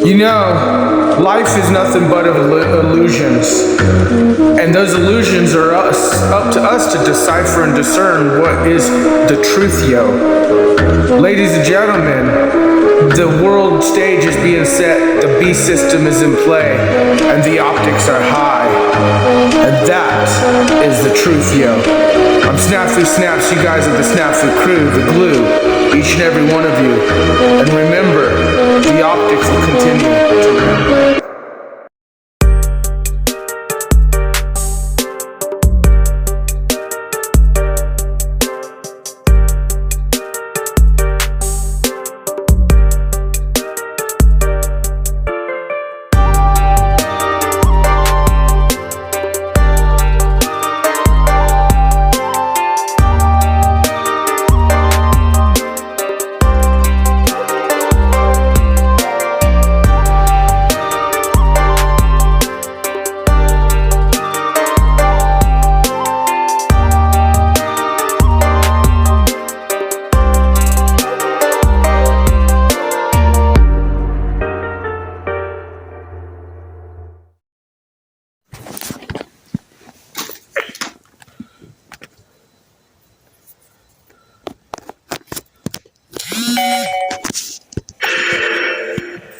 You know, life is nothing but illusions. And those illusions are up to us to decipher and discern what is the truth, yo. Ladies and gentlemen, the world stage is being set, the B system is in play, and the optics are high. And that is the truth, yo. I'm Snafu Snaps, you guys are the SnafuKrew, the glue, each and every one of you. And remember, the optics will continue to run.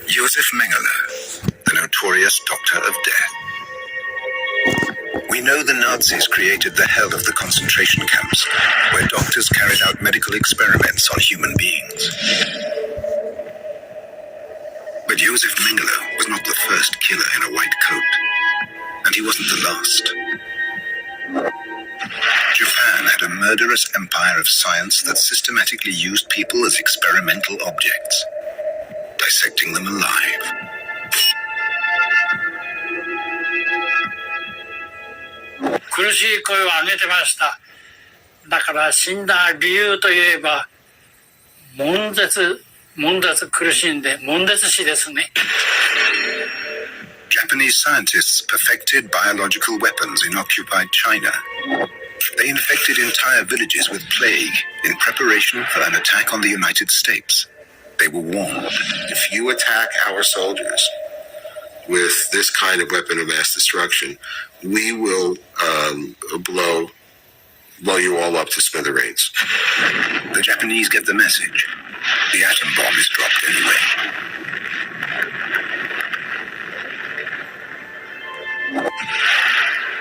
Joseph Mengele, the notorious Doctor of Death. We know the Nazis created the hell of the concentration camps, where doctors carried out medical experiments on human beings. But Joseph Mengele was not the first killer in a white coat, and he wasn't the last. Japan had a murderous empire of science that systematically used people as experimental objects, dissecting them alive. Japanese scientists perfected biological weapons in occupied China. They infected entire villages with plague in preparation for an attack on the United States. They were warned. If you attack our soldiers with this kind of weapon of mass destruction, we will blow you all up to smithereens. The Japanese get the message. The atom bomb is dropped anyway.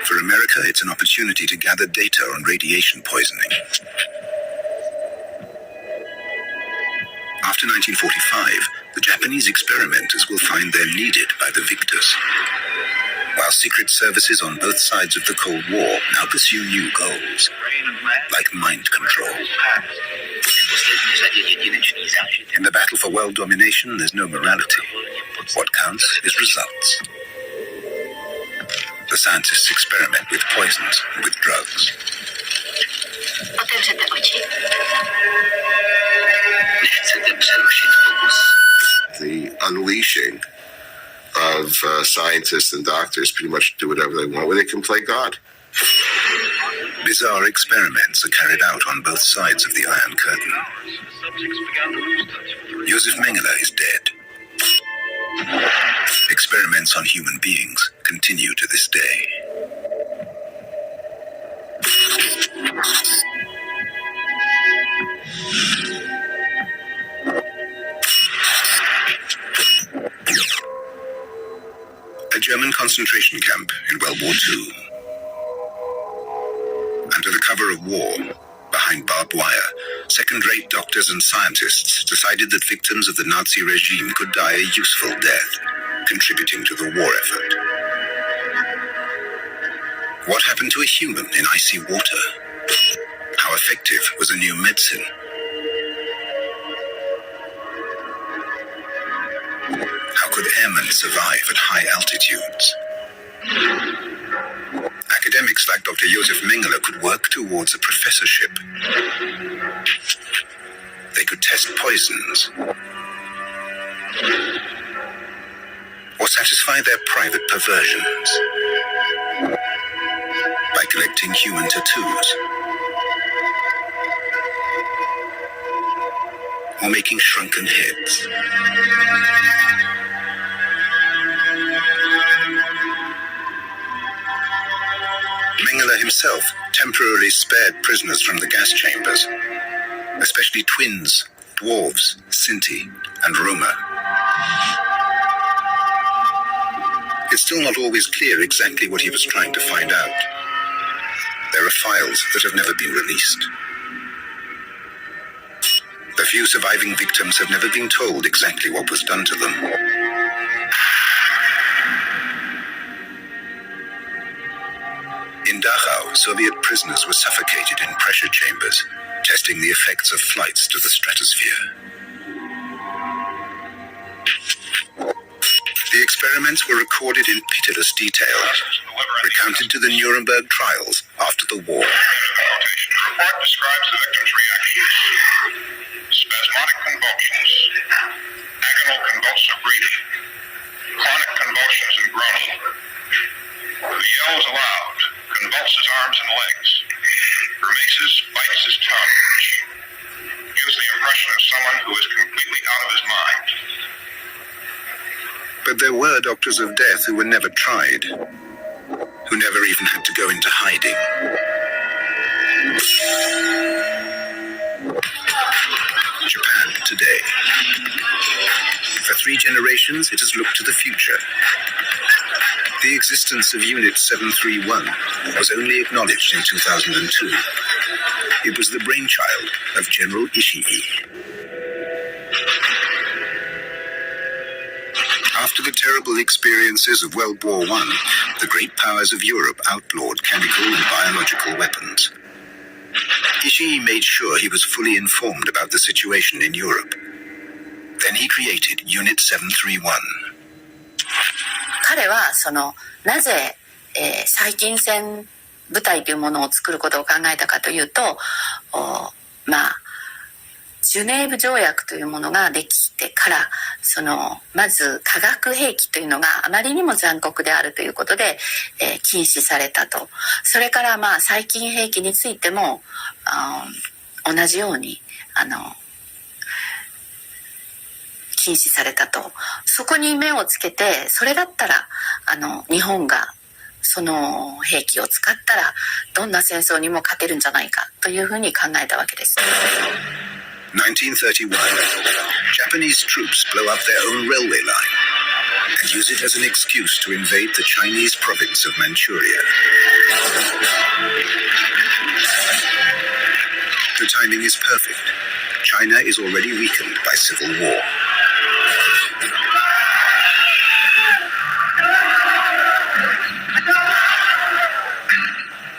For America, it's an opportunity to gather data on radiation poisoning. After 1945, the Japanese experimenters will find they're needed by the victors, while secret services on both sides of the Cold War now pursue new goals, like mind control. In the battle for world domination, there's no morality. What counts is results. The scientists experiment with poisons and with drugs. The unleashing of scientists and doctors pretty much do whatever they want, where they can play God. Bizarre experiments are carried out on both sides of the Iron Curtain. Joseph Mengele is dead. Experiments on human beings continue to this day. A German concentration camp in World War II. Under the cover of war, behind barbed wire, second-rate doctors and scientists decided that victims of the Nazi regime could die a useful death, contributing to the war effort. What happened to a human in icy water? How effective was a new medicine? How could airmen survive at high altitudes? Academics like Dr. Joseph Mengele could work towards a professorship. They could test poisons or satisfy their private perversions by collecting human tattoos or making shrunken heads. himself temporarily spared prisoners from the gas chambers, especially twins, dwarves, Sinti, and Roma. It's still not always clear exactly what he was trying to find out. There are files that have never been released. The few surviving victims have never been told exactly what was done to them. In Dachau, Soviet prisoners were suffocated in pressure chambers, testing the effects of flights to the stratosphere. The experiments were recorded in pitiless detail, recounted to the Nuremberg trials after the war. The report describes the victim's reactions: spasmodic convulsions, agonal convulsive breathing, chronic convulsions and groaning. The yells aloud, convulses arms and legs, grimaces, bites his tongue, gives the impression of someone who is completely out of his mind. But there were doctors of death who were never tried, who never even had to go into hiding. Japan today. For 3 generations, it has looked to the future. The existence of Unit 731 was only acknowledged in 2002. It was the brainchild of General Ishii. After the terrible experiences of World War I, the great powers of Europe outlawed chemical and biological weapons. Ishii made sure he was fully informed about the situation in Europe. Then he created Unit 731. 彼はなぜ、細菌戦部隊というものを作ることを考えたかというと、ジュネーブ条約というものができてからまず化学兵器というのがあまりにも残酷であるということで、禁止されたと。それから細菌兵器についても同じように禁止されたと。そこに目をつけて、それだったら日本がその兵器を使ったらどんな戦争にも勝てるんじゃないかというふうに考えたわけです。1931, Japanese troops blow up their own railway line and use it as an excuse to invade the Chinese province of Manchuria. The timing is perfect. China is already weakened by civil war.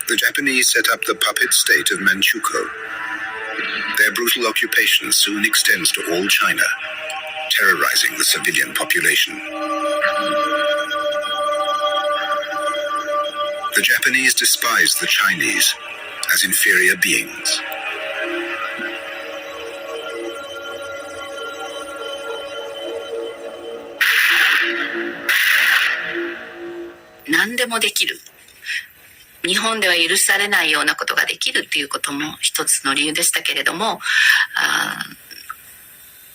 The Japanese set up the puppet state of Manchukuo. Their brutal occupation soon extends to all China, terrorizing the civilian population. The Japanese despise the Chinese as inferior beings.何でもできる。日本では許されないようなことができるっていうことも一つの理由でしたけれども、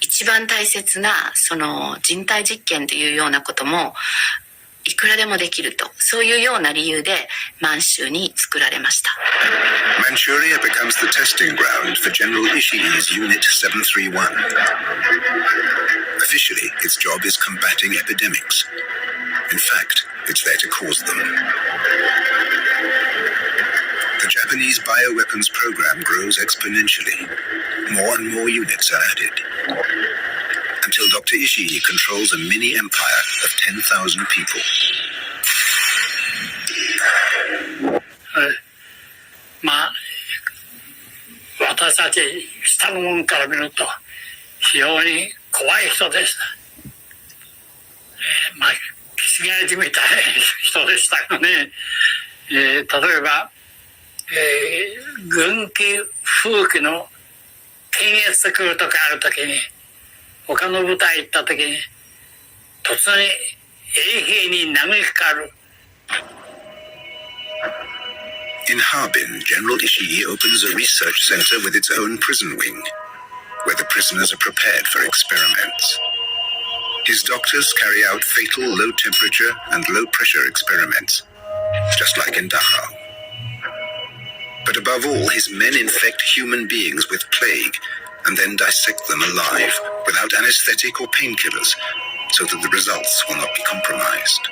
一番大切な人体実験というようなこともいくらでもできると、そういうような理由で満州に作られました。Manchuria becomes the testing ground for General Ishii's Unit 731. Officially, its job is combating epidemics. In fact, it's there to cause them. The Japanese bioweapons program grows exponentially. More and more units are added, until Dr. Ishii controls a mini empire of 10,000 people. 私たち下の者から見ると非常に怖い人でした。気違いじみたい人でしたがね、例えば、軍機風紀の検閲と来るとかあるときに、他の部隊行ったときに突然衛兵に殴りかかる。In Harbin, General Ishii opens a research center with its own prison wing, where the prisoners are prepared for experiments. His doctors carry out fatal low-temperature and low-pressure experiments, just like in Dachau. But above all, his men infect human beings with plague and then dissect them alive without anesthetic or painkillers so that the results will not be compromised.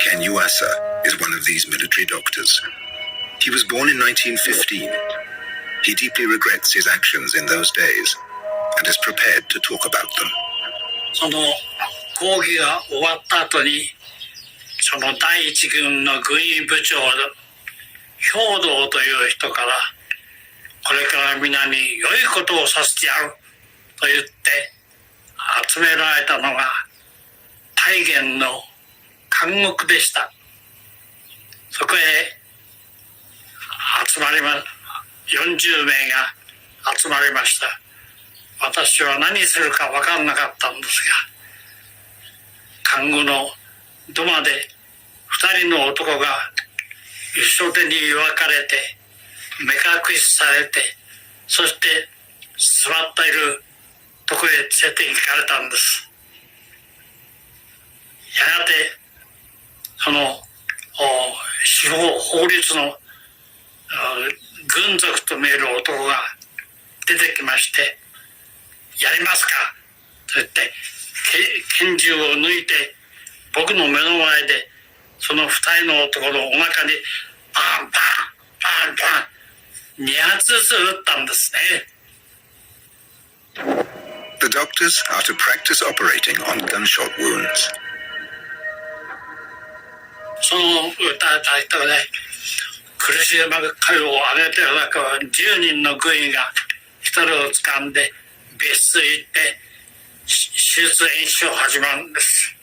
Ken Yuasa is one of these military doctors. He was born in 1915. He deeply regrets his actions in those days and is prepared to talk about them. その講義が終わった後に、その第一軍の軍医部長、兵道という人から、これから皆に良いことをさせてやると言って集められたのが大元の監獄でした。そこへ集まりま、40名が集まりました。私は何するか分からなかったんですが、看護の土間で2人の男が一緒手に分かれて、目隠しされて、そして座っているとこへ連れて行かれたんです。やがてその司法法律の軍属と見える男が出てきまして、やりますかと言って拳銃を抜いて僕の目の前でその2人の男のお腹にパンパンパンパン2発ずつ撃ったんですね。The doctors are to practice operating on gunshot wounds. その撃たれた人で苦しい声を上げている中は10人の軍医が1人を掴んで別室へ行って手術演習を始まるんです。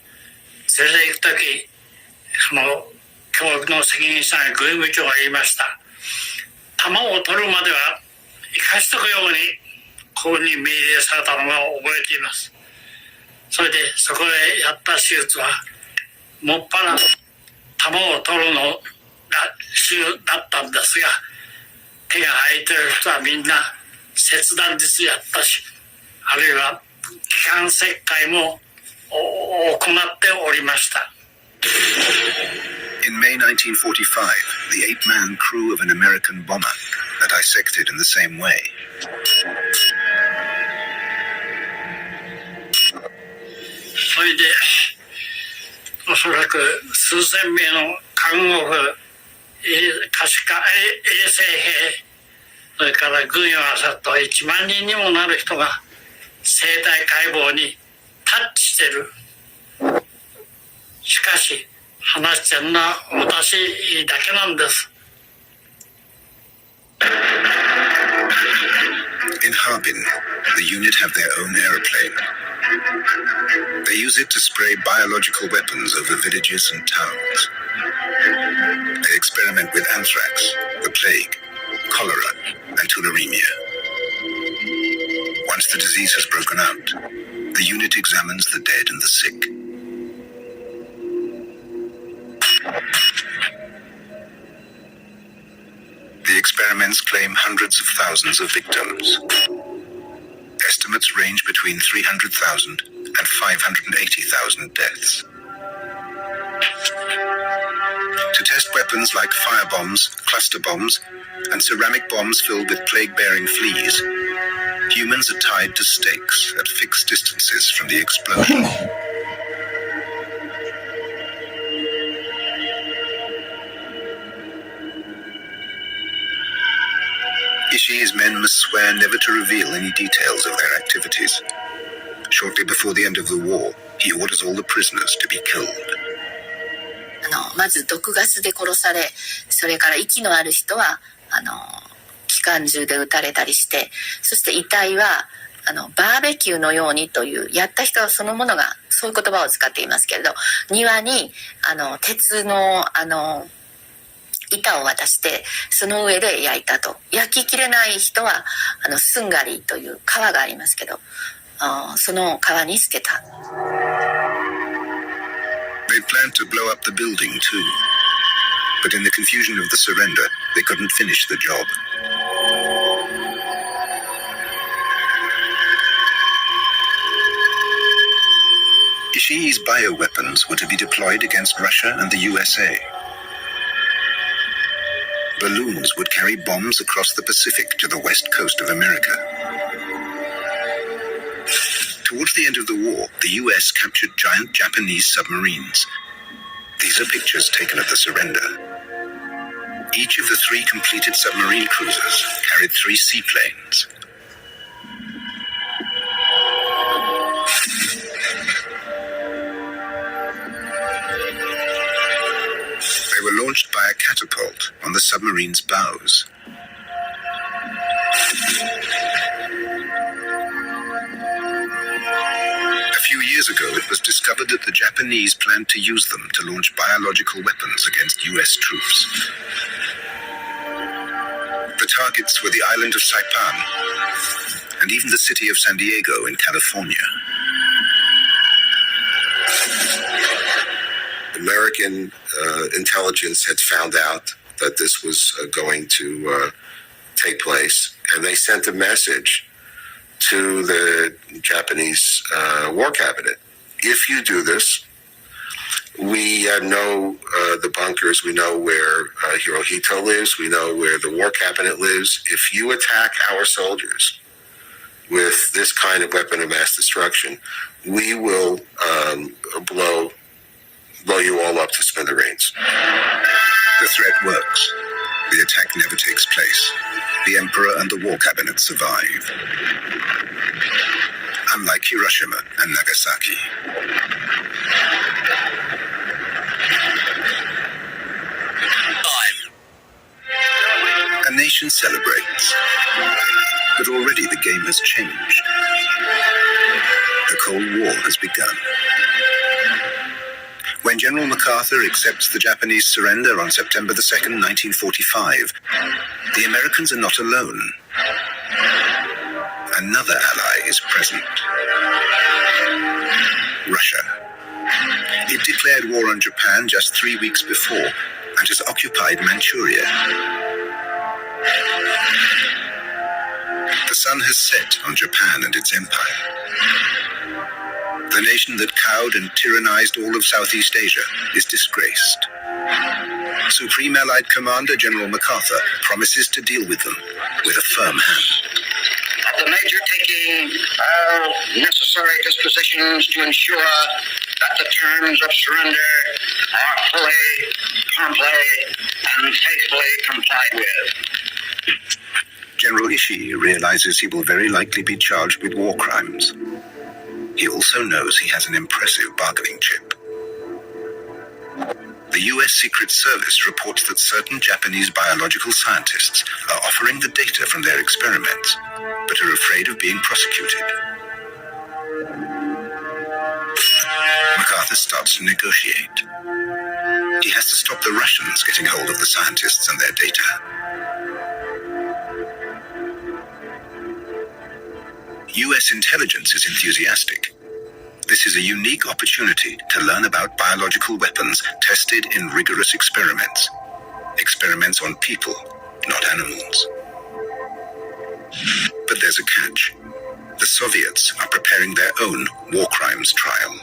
連れて行くとき、その教育の責任者が軍医部長が言いました。弾を取るまでは生かしとくようにこうに命令されたのが覚えています。それでそこでやった手術はもっぱら弾を取るのが主だったんですが、手が空いてる人はみんな切断術やったし、あるいは気管切開も行っておりました。In May 1945, the 8-man crew of an American bomber are dissected in the same way. それでおそらく数千名の看護婦、可視化衛生兵、それから軍医をあさっと1万人にもなる人が生体解剖にタッチしてる。しかし話してるのは私だけなんです。In Harbin, the unit have their own aeroplane. They use it to spray biological weapons over villages and towns. They experiment with anthrax, the plague, cholera, and tularemia. Once the disease has broken out, the unit examines the dead and the sick. The experiments claim hundreds of thousands of victims. Estimates range between 300,000 and 580,000 deaths. To test weapons like firebombs, cluster bombs, and ceramic bombs filled with plague-bearing fleas, humans are tied to stakes at fixed distances from the explosion. Ishii's men must swear never to reveal any details of their activities. Shortly before the end of the war, he orders all the prisoners to be killed. まず毒ガスで殺され、それから息のある人は機関銃で撃たれたりして、そして遺体はバーベキューのようにというやった人そのものがそういう言葉を使っていますけれど、庭に鉄の板を渡してその上で焼いたと。焼ききれない人はスンガリという川がありますけど、その川に捨てた。They planned to blow up the building too, but in the confusion of the surrender, they couldn't finish the job. Ishii's bioweapons were to be deployed against Russia and the USA. balloons would carry bombs across the Pacific to the west coast of America. Towards the end of the war, the US captured giant Japanese submarines. These are pictures taken at the surrender. Each of the 3 completed submarine cruisers carried 3 seaplanes. They were launched by a catapult on the submarine's bows. A few years ago, it was discovered that the Japanese planned to use them to launch biological weapons against US troops. The targets were the island of Saipan and even the city of San Diego in California. American intelligence had found out that this was going to take place, and they sent a message to the Japanese war cabinet. If you do this, we know the bunkers, we know where Hirohito lives, we know where the war cabinet lives. If you attack our soldiers with this kind of weapon of mass destruction, we will blow you all up to smithereens. The threat works. The attack never takes place. The emperor and the war cabinet survive. Unlike Hiroshima and Nagasaki. A nation celebrates. But already the game has changed. The Cold War has begun. When General MacArthur accepts the Japanese surrender on September the 2nd, 1945, the Americans are not alone. Another ally is present. Russia. It declared war on Japan just 3 weeks before and has occupied Manchuria. The sun has set on Japan and its empire. The nation that cowed and tyrannized all of Southeast Asia is disgraced. Supreme Allied Commander General MacArthur promises to deal with them with a firm hand. The Major taking all necessary dispositions to ensure that the terms of surrender are fully, promptly, and faithfully complied with. General Ishii realizes he will very likely be charged with war crimes. He also knows he has an impressive bargaining chip. The US Secret Service reports that certain Japanese biological scientists are offering the data from their experiments, but are afraid of being prosecuted. MacArthur starts to negotiate. He has to stop the Russians getting hold of the scientists and their data. US intelligence is enthusiastic. This is a unique opportunity to learn about biological weapons tested in rigorous experiments. Experiments on people, not animals. But there's a catch. The Soviets are preparing their own war crimes trial.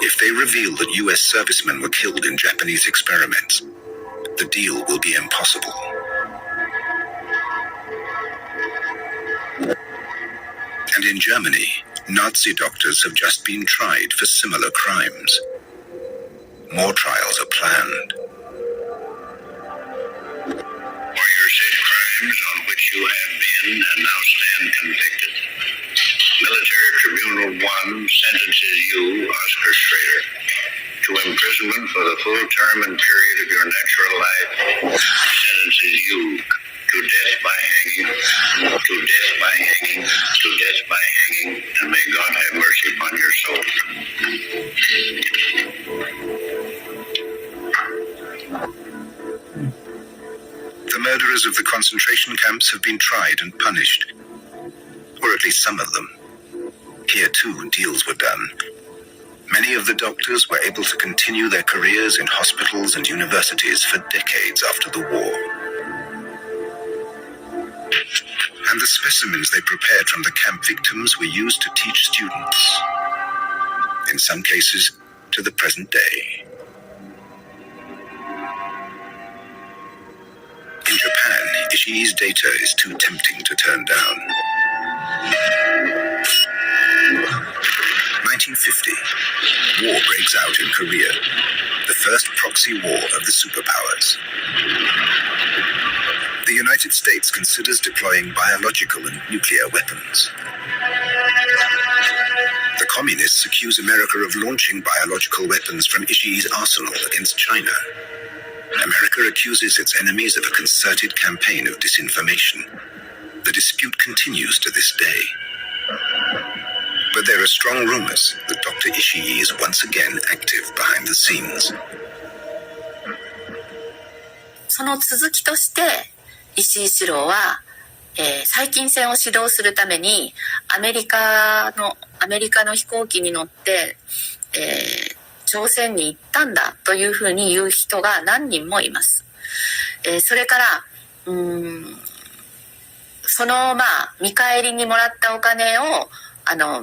If they reveal that US servicemen were killed in Japanese experiments, the deal will be impossible. And in Germany, Nazi doctors have just been tried for similar crimes. More trials are planned. For your said crimes on which you have been and now stand convicted, Military Tribunal 1 sentences you, Oscar Schrader, to imprisonment for the full term and period of your natural life, sentences you to death by hanging, to death by hanging, to death by hanging, and may God have mercy upon your soul. The murderers of the concentration camps have been tried and punished, or at least some of them. Here too, deals were done. Many of the doctors were able to continue their careers in hospitals and universities for decades after the war. And the specimens they prepared from the camp victims were used to teach students, in some cases to the present day. Ishii's data is too tempting to turn down. 1950. War breaks out in Korea. The first proxy war of the superpowers. The United States considers deploying biological and nuclear weapons. The communists accuse America of launching biological weapons from Ishii's arsenal against China. America accuses its enemies of a concerted campaign of disinformation. The dispute continues to this day. But there are strong rumors that Dr. Ishii is once again active behind the scenes. その続きとして石井四郎は、細菌戦を指導するためにアメリカの飛行機に乗って、朝鮮に行ったんだというふうに言う人が何人もいます。それからその見返りにもらったお金を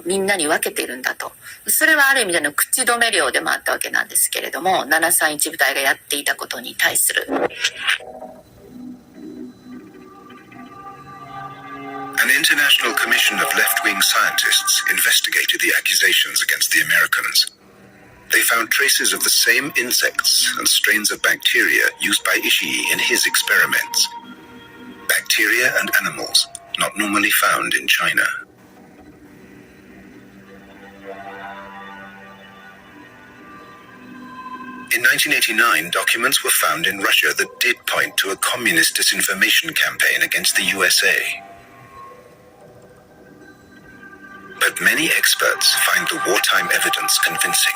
みんなに分けているんだと。それはある意味での口止め料でもあったわけなんですけれども、731部隊がやっていたことに対する。An international commission of left-wing scientists investigated the accusations against the Americans. They found traces of the same insects and strains of bacteria used by Ishii in his experiments. Bacteria and animals not normally found in China. In 1989, documents were found in Russia that did point to a communist disinformation campaign against the USA. But many experts find the wartime evidence convincing.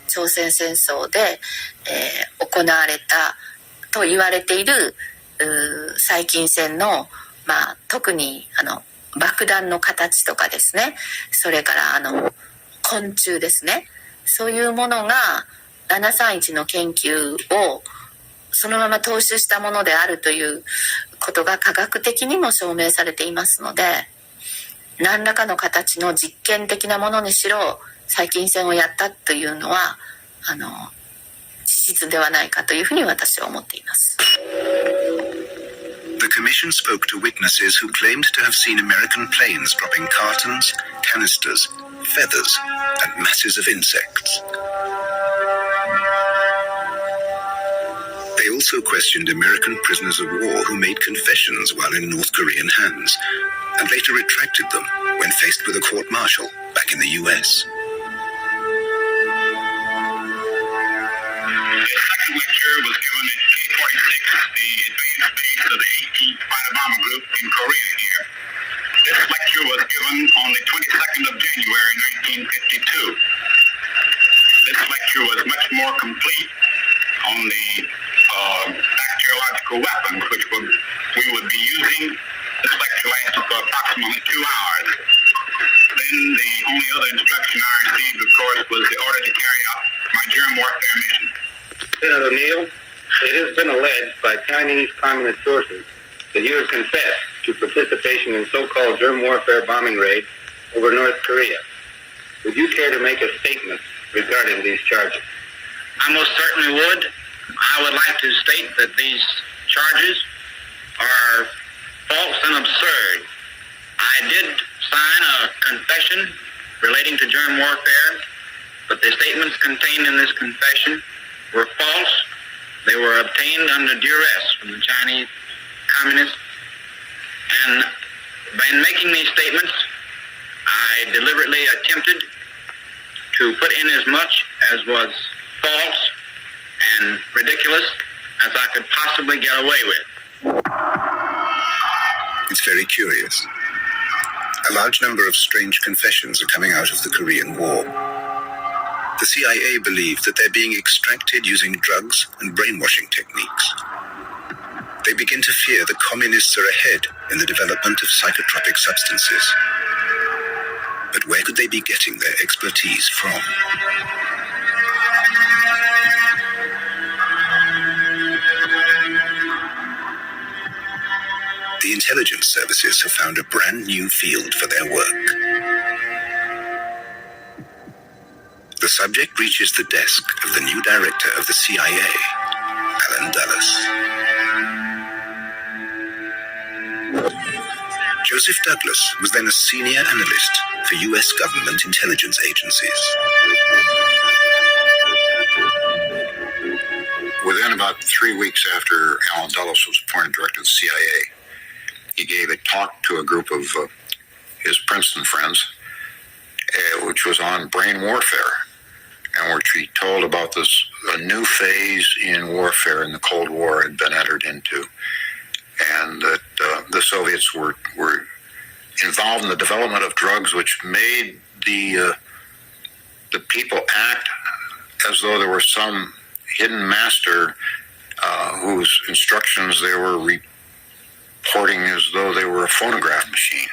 朝鮮戦争で、行われたと言われている細菌戦の、特に爆弾の形とかですね、それから昆虫ですね、そういうものが731の研究をそのまま踏襲したものであるということが科学的にも証明されていますので、何らかの形の実験的なものにしろ細菌戦をやったというのは事実ではないかというふうに私は思っています。The commission spoke to witnesses who claimed to have seen American planes dropping cartons, canisters, feathers, and masses of insects. They also questioned American prisoners of war who made confessions while in North Korean hands, and later retracted them when faced with a court-martial back in the US. This second lecture was given at K-46, the advanced base of the 18th Fighter Bomber Group in Korea here. This lecture was given on the 22nd of January 1952. This lecture was much more complete on the bacteriological weapons which we would be using. This lecture lasted for approximately 2 hours. Then the only other instruction I received, of course, was the order to carry out my germ warfare mission. Senator O'Neill, it has been alleged by Chinese communist sources that you have confessed to participation in so-called germ warfare bombing raids over North Korea. Would you care to make a statement regarding these charges? I most certainly would. I would like to state that these charges are false and absurd. I did sign a confession relating to germ warfare, but the statements contained in this confession were false. They were obtained under duress from the Chinese communists. And by making these statements, I deliberately attempted to put in as much as was false and ridiculous as I could possibly get away with. It's very curious. A large number of strange confessions are coming out of the Korean War. The CIA believe that they're being extracted using drugs and brainwashing techniques. They begin to fear the communists are ahead in the development of psychotropic substances. But where could they be getting their expertise from? The intelligence services have found a brand new field for their work. The subject reaches the desk of the new director of the CIA, Alan Dulles. Joseph Douglas was then a senior analyst for U.S. government intelligence agencies. Within about 3 weeks after Alan Dulles was appointed director of the CIA, he gave a talk to a group of his Princeton friends, which was on brain warfare, and which he told about a new phase in warfare in the Cold War had been entered into, and that the Soviets were involved in the development of drugs which made the people act as though there was some hidden master whose instructions they were reporting as though they were a phonograph machine.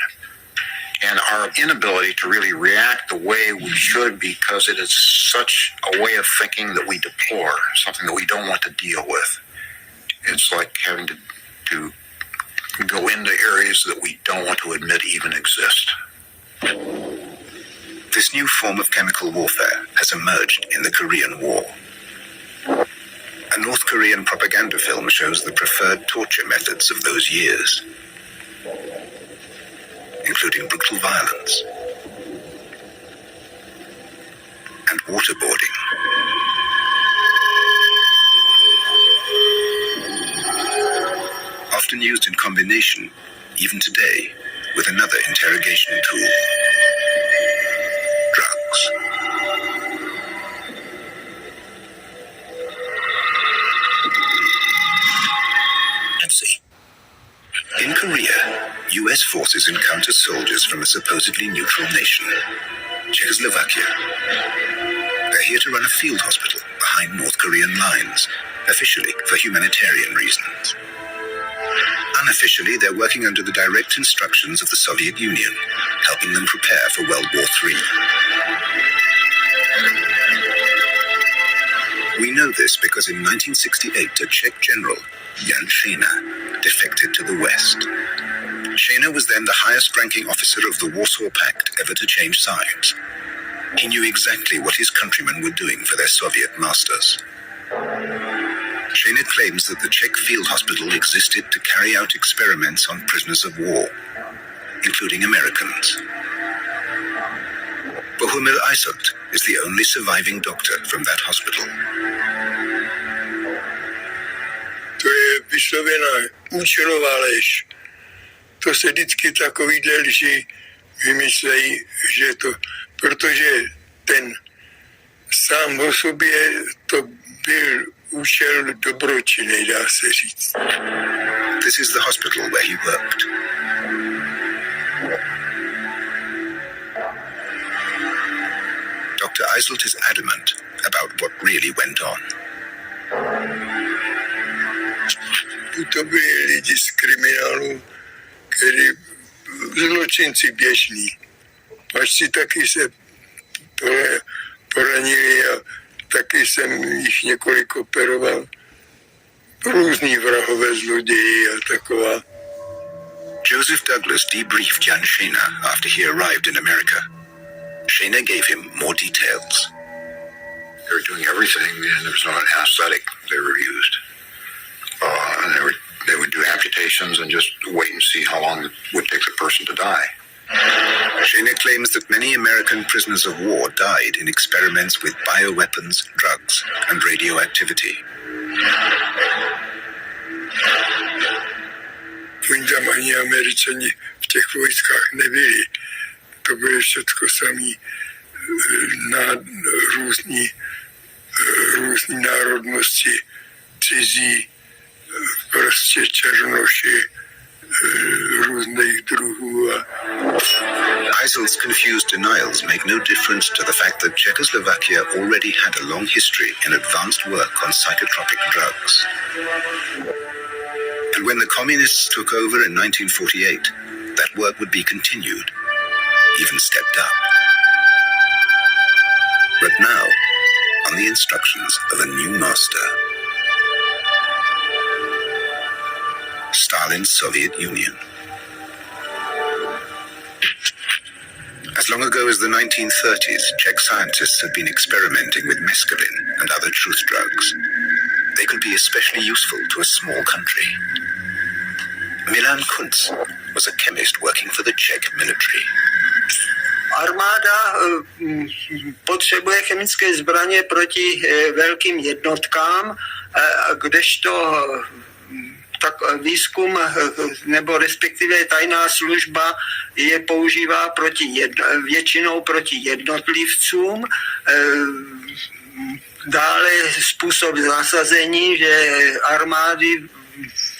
And our inability to really react the way we should, because it is such a way of thinking that we deplore, something that we don't want to deal with. It's like having to go into areas that we don't want to admit even exist. This new form of chemical warfare has emerged in the Korean War. A North Korean propaganda film shows the preferred torture methods of those years, including brutal violence and waterboarding. Often used in combination, even today, with another interrogation tool: drugs. In Korea, U.S. forces encounter soldiers from a supposedly neutral nation, Czechoslovakia. They're here to run a field hospital behind North Korean lines, officially for humanitarian reasons. Unofficially, they're working under the direct instructions of the Soviet Union, helping them prepare for World War III. We know this because in 1968, a Czech general, Jan Šejna, defected to the West. Šejna was then the highest-ranking officer of the Warsaw Pact ever to change sides. He knew exactly what his countrymen were doing for their Soviet masters. Šejna claims that the Czech field hospital existed to carry out experiments on prisoners of war, including Americans. Bohumil Aiselt is the only surviving doctor from that hospital. To je vyslovená účelová lež. To se vždycky takovýhle lži vymyslejí, že to, protože ten sám o sobě to byl účel dobročinný, dá se říct. This is the hospital where he worked. Dr. Aiselt is adamant about what really went on. To byli lidi z kriminálu, kteří zločinci běžní. Až si taky se poranili a taky jsem jich několik operoval. Různý vrahové zloději a taková. Joseph Douglas debriefed Jan Šejna after he arrived in America. Šejna gave him more details. They were doing everything, and there was no anesthetic they were used. And they would do amputations and just wait and see how long it would take the person to die. Šejna claims that many American prisoners of war died in experiments with bioweapons, drugs, and radioactivity. Oni tam ani Američani v těch vojskách nebyli. To byly všechno samý různý národnosti, cizí, prostě černoši, různých druhů. Aiselt's confused denials make no difference to the fact that Czechoslovakia already had a long history in advanced work on psychotropic drugs. And when the communists took over in 1948, that work would be continued, even stepped up. But now, on the instructions of a new master, Stalin's Soviet Union. A As long ago as the 1930s, Czech scientists had been experimenting with mescaline and other truth drugs. They could be especially useful to a small country. Milan Kuntz was a chemist working for the Czech military. Armáda potřebuje chemické zbraně proti velkým jednotkám, kdežto tak výzkum nebo respektive tajná služba je používá většinou proti jednotlivcům. Dále způsob zasazení, že armády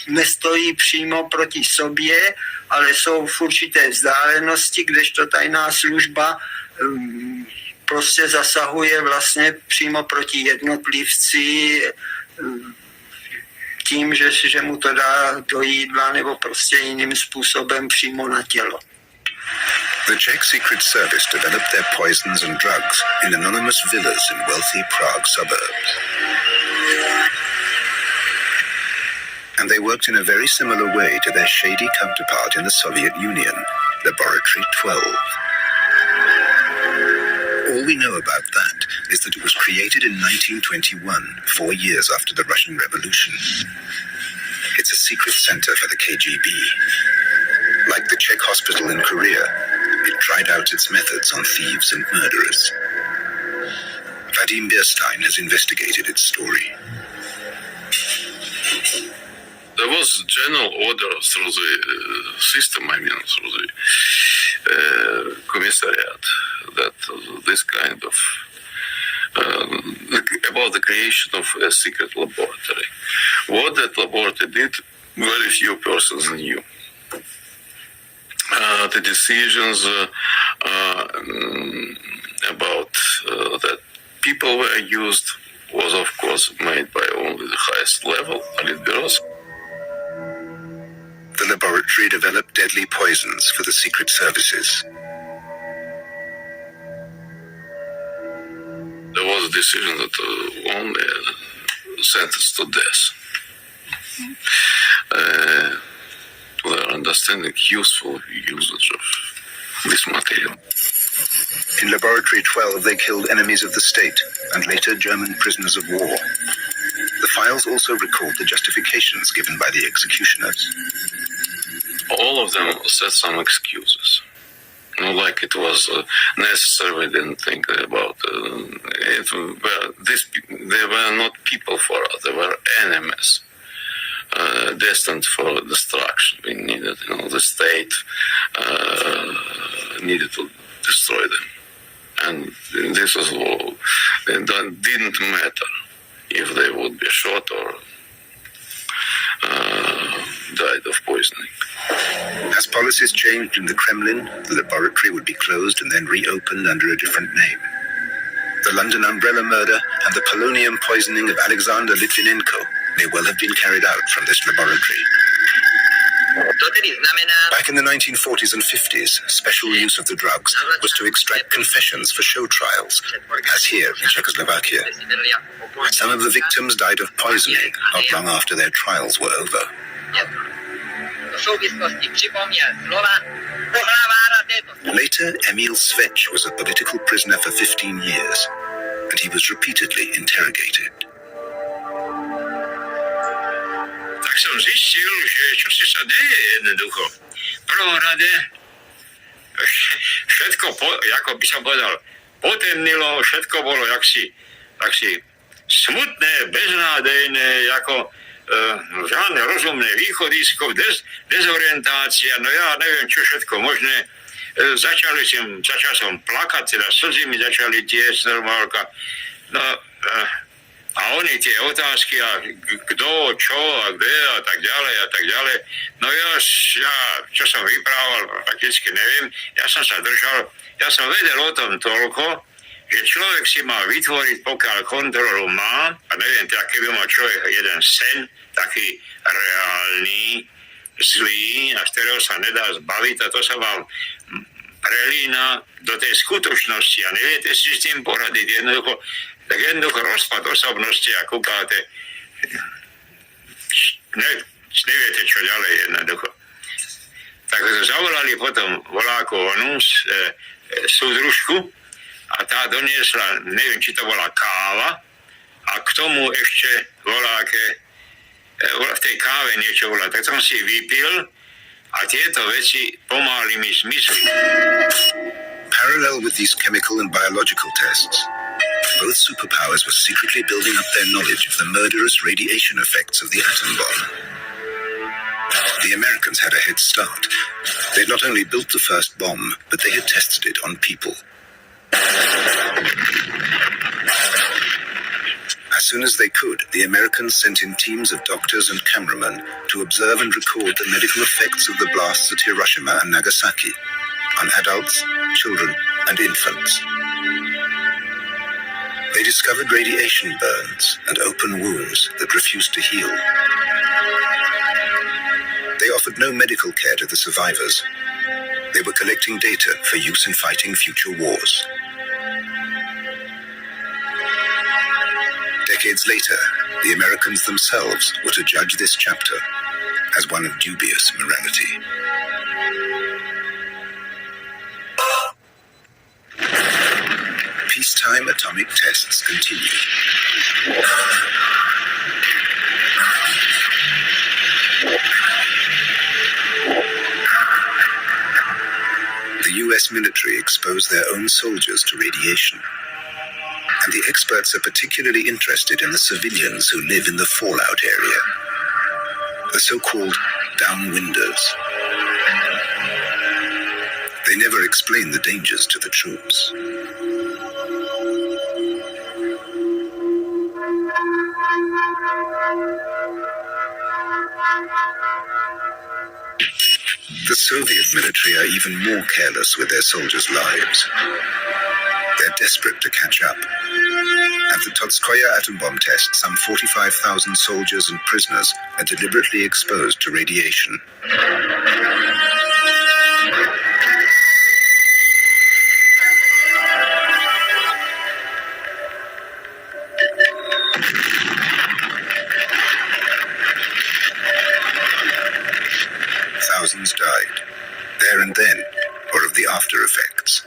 nestojí přímo proti sobě, ale jsou v určité vzdálenosti, kdežto tajná služba prostě zasahuje vlastně přímo proti jednotlivci tím, že mu to dá do jídla nebo prostě jiným způsobem přímo na tělo. The Czech Secret Service developed their poisons and drugs in anonymous villas in wealthy Prague suburbs. And they worked in a very similar way to their shady counterpart in the Soviet Union, Laboratory 12. All we know about that is that it was created in 1921, 4 years after the Russian Revolution. It's a secret center for the KGB. Like the Czech hospital in Korea, it tried out its methods on thieves and murderers. Vadim Bierstein has investigated its story. There was a general order through the system, through the commissariat, that this kind of about the creation of a secret laboratory. What that laboratory did, very few persons knew. The decisions about that people were used was, of course, made by only the highest level, Politburos. The laboratory developed deadly poisons for the secret services. There was a decision that only sentenced to death. To their understanding, useful usage of this material. In Laboratory 12, they killed enemies of the state and later German prisoners of war. The files also record the justifications given by the executioners. All of them said some excuses. Like it was necessary, we didn't think about it. They were not people for us, they were enemies. Destined for destruction. We needed, the state needed to destroy them. And this was all. It didn't matter if they would be shot or died of poisoning. As policies changed in the Kremlin, the laboratory would be closed and then reopened under a different name. The London umbrella murder and the polonium poisoning of Alexander Litvinenko may well have been carried out from this laboratory. Back in the 1940s and 50s, special use of the drugs was to extract confessions for show trials, as here in Czechoslovakia. Some of the victims died of poisoning not long after their trials were over. Later, Emil Svech was a political prisoner for 15 years, and he was repeatedly interrogated. Tak som zistil, že čosi sa deje jednoducho. V prvom rade všetko, ako by som povedal, potemnilo, všetko bolo jaksi smutné, beznádejné, ako žiadne rozumné východisko, dezorientácia, no ja neviem, čo všetko možné. Začal som plakať, teda slzy mi začali tiecť normálka. No, a oni tie otázky, a kto, čo a kde a tak ďalej. No ja čo som vyprával, prakticky neviem. Ja som vedel o tom toľko, že človek si má vytvoriť, pokiaľ kontrolu má, a neviem, tak keby mal človek jeden sen, taký reálny, zlý, a z ktorého sa nedá zbaviť, a to sa vám prelína do tej skutočnosti a neviete si s tým poradiť. Jednoducho rozpad osobnosti a kúkáte, neviete čo ďalej jednoducho. Tak zavolali potom voláku onus, súdružku a tá doniesla, neviem, či to bola káva a k tomu ešte bola v tej káve niečo bola, tak som si vypil a tieto veci pomaly mi zmizli. Parallel with these chemical and biological tests, both superpowers were secretly building up their knowledge of the murderous radiation effects of the atom bomb. The Americans had a head start. They'd not only built the first bomb, but they had tested it on people. As soon as they could, the Americans sent in teams of doctors and cameramen to observe and record the medical effects of the blasts at Hiroshima and Nagasaki on adults, children, and infants. They discovered radiation burns and open wounds that refused to heal. They offered no medical care to the survivors. They were collecting data for use in fighting future wars. Decades later, the Americans themselves were to judge this chapter as one of dubious morality. Peacetime atomic tests continue. The US military exposed their own soldiers to radiation. And the experts are particularly interested in the civilians who live in the fallout area, the so-called downwinders. They never explain the dangers to the troops. The Soviet military are even more careless with their soldiers' lives. They're desperate to catch up. At the Totskoye atom bomb test, some 45,000 soldiers and prisoners are deliberately exposed to radiation. Thousands died, there and then, or of the after effects.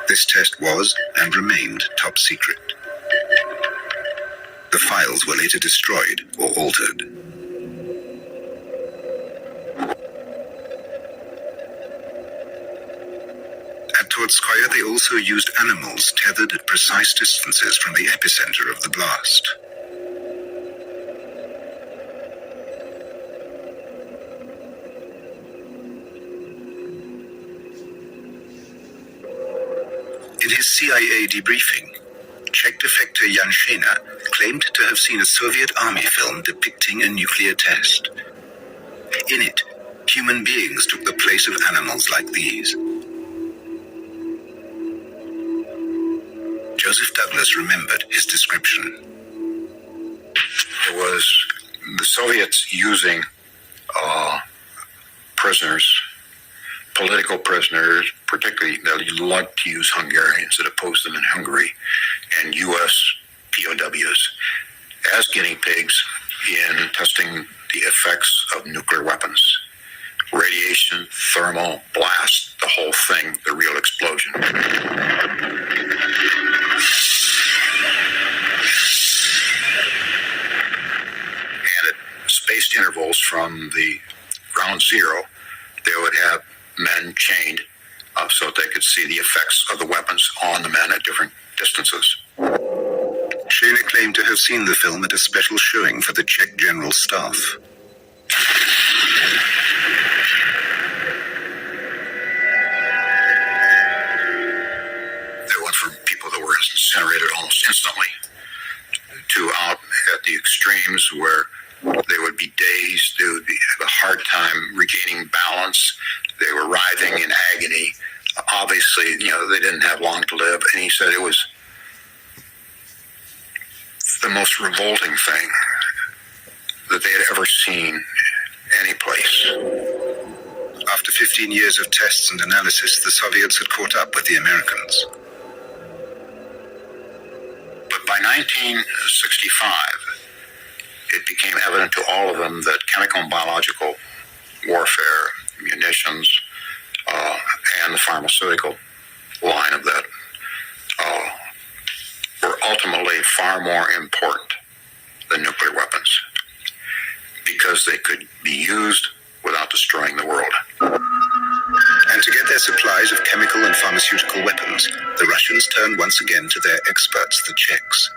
This test was and remained top secret. The files were later destroyed or altered. At Totskoye, they also used animals tethered at precise distances from the epicenter of the blast. In his CIA debriefing, Czech defector Jan Šejna claimed to have seen a Soviet army film depicting a nuclear test. In it, human beings took the place of animals like these. Joseph Douglas remembered his description. It was the Soviets using prisoners, political prisoners, particularly they liked to use Hungarians that opposed them in Hungary, and U.S. POWs as guinea pigs in testing the effects of nuclear weapons. Radiation, thermal, blast, the whole thing, the real explosion. And at spaced intervals from the ground zero, they would have men chained so that they could see the effects of the weapons on the men at different distances. Šejna claimed to have seen the film at a special showing for the Czech General Staff. They went from people that were incinerated almost instantly to out at the extremes where they would be dazed, they would have a hard time regaining balance, they were writhing in agony. Obviously, they didn't have long to live, and he said it was the most revolting thing that they had ever seen any place. After 15 years of tests and analysis, the Soviets had caught up with the Americans. But by 1965, it became evident to all of them that chemical and biological warfare, munitions, and the pharmaceutical line of that were ultimately far more important than nuclear weapons because they could be used without destroying the world. And to get their supplies of chemical and pharmaceutical weapons, the Russians turned once again to their experts, the Czechs.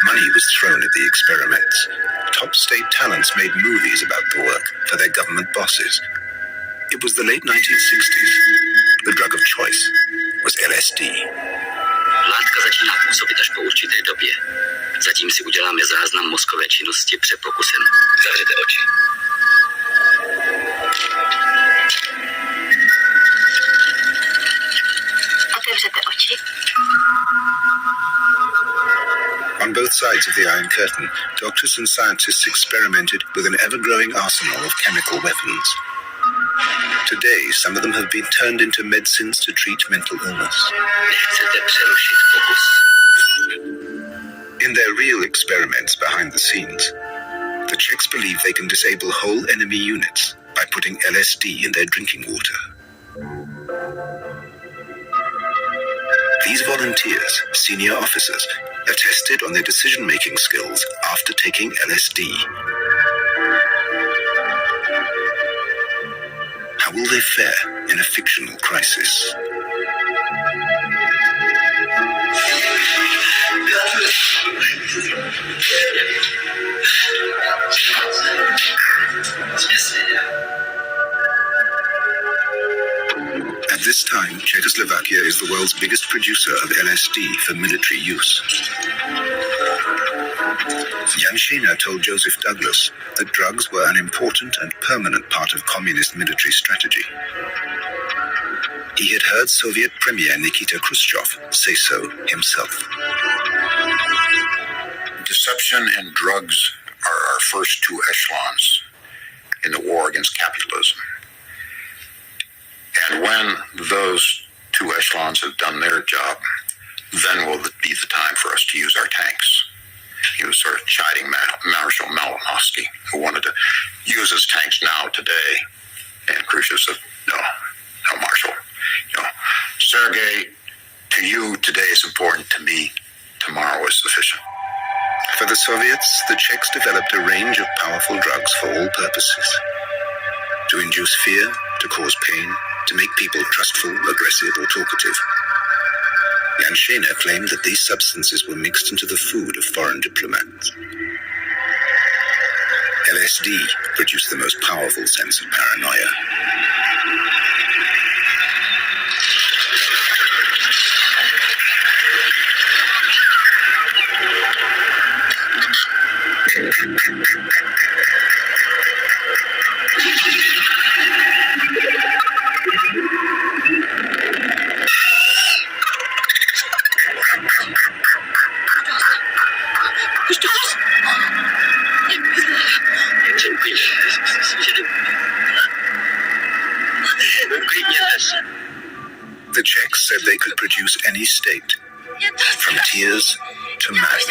Money was thrown at the experiments. Top state talents made movies about the work for their government bosses. It was the late 1960s. The drug of choice was LSD. Látka začíná působit až po určité době. Zatím si uděláme záznam mozkové činnosti před pokusem. Zavřete oči. Otevřete oči. On both sides of the Iron Curtain, doctors and scientists experimented with an ever-growing arsenal of chemical weapons. Today, some of them have been turned into medicines to treat mental illness. Nechcete přerušit pokus. In their real experiments behind the scenes, the Czechs believe they can disable whole enemy units by putting LSD in their drinking water. These volunteers, senior officers, are tested on their decision-making skills after taking LSD. How will they fare in a fictional crisis? At this time, Czechoslovakia is the world's biggest producer of LSD for military use. Janshina told Joseph Douglas that drugs were an important and permanent part of communist military strategy. He had heard Soviet Premier Nikita Khrushchev say so himself. Deception and drugs are our first two echelons in the war against capitalism. And when those two echelons have done their job, then will be the time for us to use our tanks. He was sort of chiding Marshal Malinowski, who wanted to use his tanks now, today. And Khrushchev said, no, Marshal. Sergei, to you, today is important. To me, tomorrow is sufficient. For the Soviets, the Czechs developed a range of powerful drugs for all purposes. To induce fear, to cause pain, to make people trustful, aggressive, or talkative. Janshina claimed that these substances were mixed into the food of foreign diplomats. LSD produced the most powerful sense of paranoia. The Czechs said they could produce any state, from tears to madness.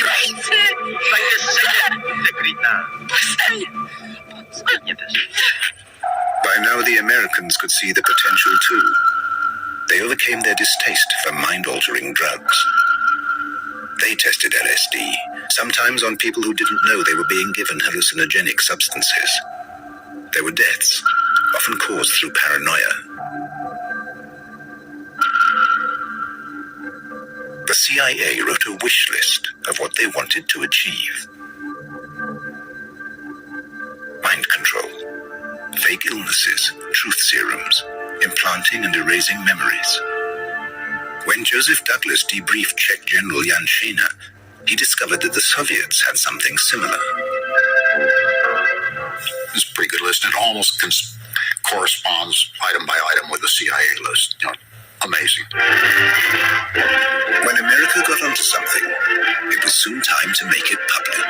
By now the Americans could see the potential too. They overcame their distaste for mind-altering drugs. They tested LSD, sometimes on people who didn't know they were being given hallucinogenic substances. There were deaths, often caused through paranoia. The CIA wrote a wish list of what they wanted to achieve. Mind control, fake illnesses, truth serums, implanting and erasing memories. When Joseph Douglas debriefed Czech General Janshina, he discovered that the Soviets had something similar. It's a pretty good list. It almost corresponds item by item with the CIA list. Amazing. When America got onto something, it was soon time to make it public.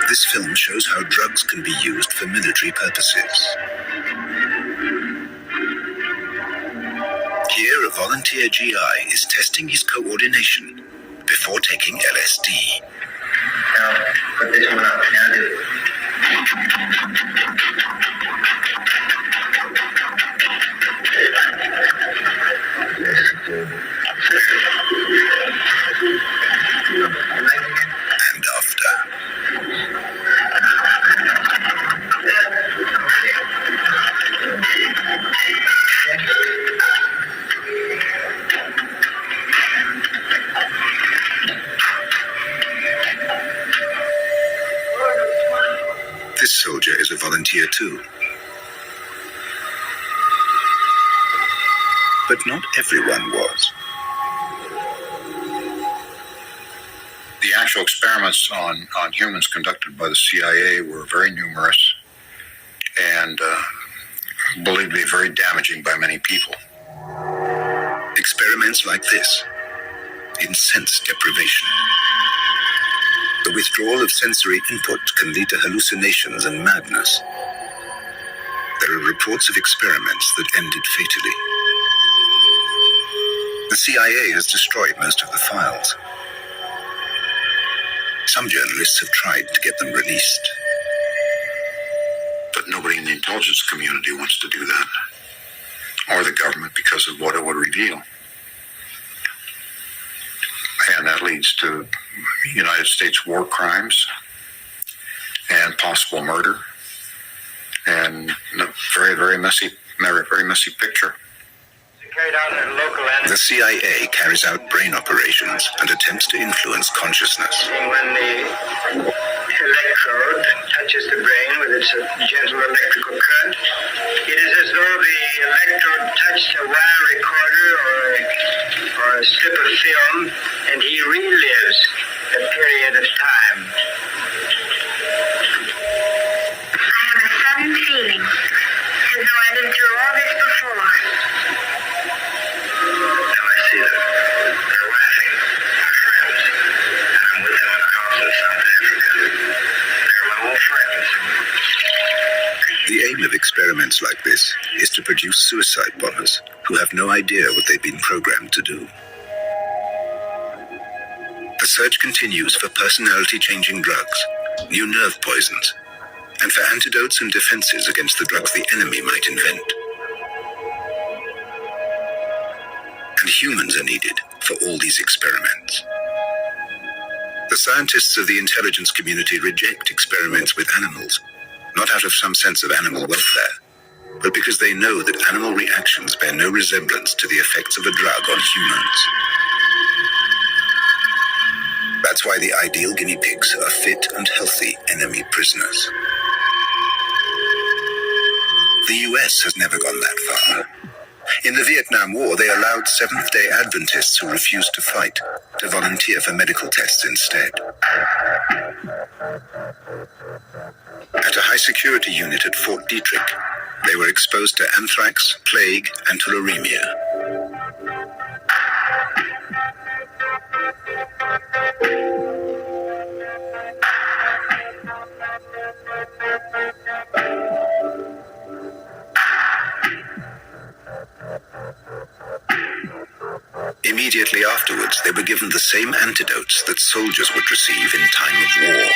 This film shows how drugs can be used for military purposes. Here, a volunteer GI is testing his coordination before taking LSD. Now, put this one up. Now do it. soldier is a volunteer too. But not everyone was. The actual experiments on humans conducted by the CIA were very numerous and believed to be very damaging by many people. Experiments like this, in sense deprivation. The withdrawal of sensory input can lead to hallucinations and madness. There are reports of experiments that ended fatally. The CIA has destroyed most of the files. Some journalists have tried to get them released. But nobody in the intelligence community wants to do that, or the government, because of what it would reveal. And that leads to United States war crimes and possible murder and a very, very messy picture. The CIA carries out brain operations and attempts to influence consciousness. When the electrode touches the brain with its gentle electrical current, it is as though the electrode touched a wire recorder or a strip of film, and he relives a period of time. I have a sudden feeling as though I've been through all this before. Now I see them. They're laughing. They're friends. And I'm with them in the house in South Africa. They're my old friends. The aim of experiments like this is to produce suicide bombers who have no idea what they've been programmed to do. The search continues for personality-changing drugs, new nerve poisons, and for antidotes and defenses against the drugs the enemy might invent. And humans are needed for all these experiments. The scientists of the intelligence community reject experiments with animals, not out of some sense of animal welfare, but because they know that animal reactions bear no resemblance to the effects of a drug on humans. That's why the ideal guinea pigs are fit and healthy enemy prisoners. The US has never gone that far. In the Vietnam War, they allowed Seventh-day Adventists who refused to fight to volunteer for medical tests instead. At a high-security unit at Fort Detrick, they were exposed to anthrax, plague, and tularemia. Immediately afterwards, they were given the same antidotes that soldiers would receive in time of war.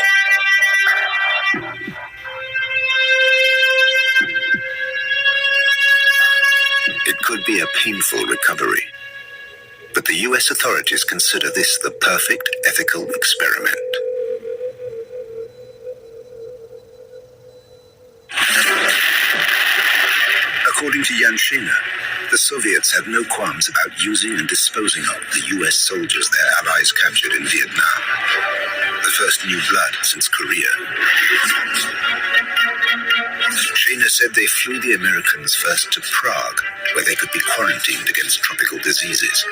It could be a painful recovery, but the US authorities consider this the perfect ethical experiment. According to Jan Schener, the Soviets had no qualms about using and disposing of the US soldiers their allies captured in Vietnam, the first new blood since Korea. Schener said they flew the Americans first to Prague, where they could be quarantined against tropical diseases.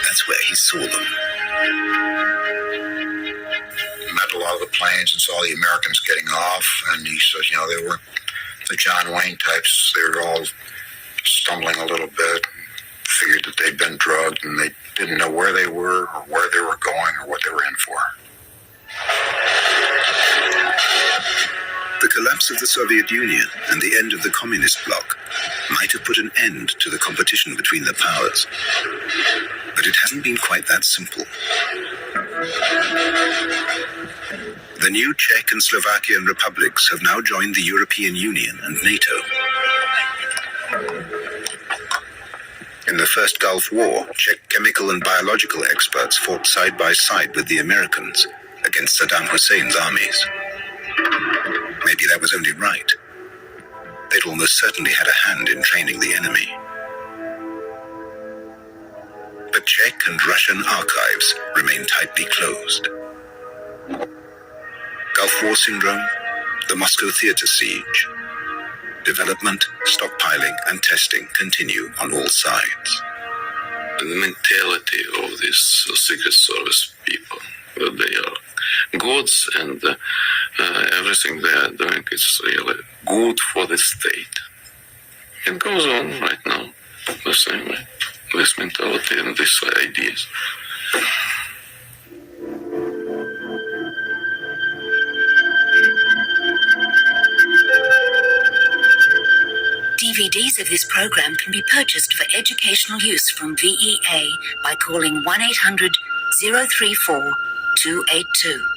That's where he saw them. Met a lot of the planes and saw the Americans getting off, and he said, they were the John Wayne types. They were all stumbling a little bit, figured that they'd been drugged, and they didn't know where they were or where they were going or what they were in for. The collapse of the Soviet Union and the end of the communist bloc might have put an end to the competition between the powers. But it hasn't been quite that simple. The new Czech and Slovakian republics have now joined the European Union and NATO. In the First Gulf War, Czech chemical and biological experts fought side by side with the Americans against Saddam Hussein's armies. Maybe that was only right. They'd almost certainly had a hand in training the enemy. But Czech and Russian archives remain tightly closed. Gulf War syndrome, The Moscow theater siege. Development, stockpiling, and testing continue on all sides. The mentality of these Secret Service people, that they are gods and everything they are doing is really good for the state. It goes on right now the same way, this mentality and these ideas. DVDs of this program can be purchased for educational use from VEA by calling 1-800-034-282.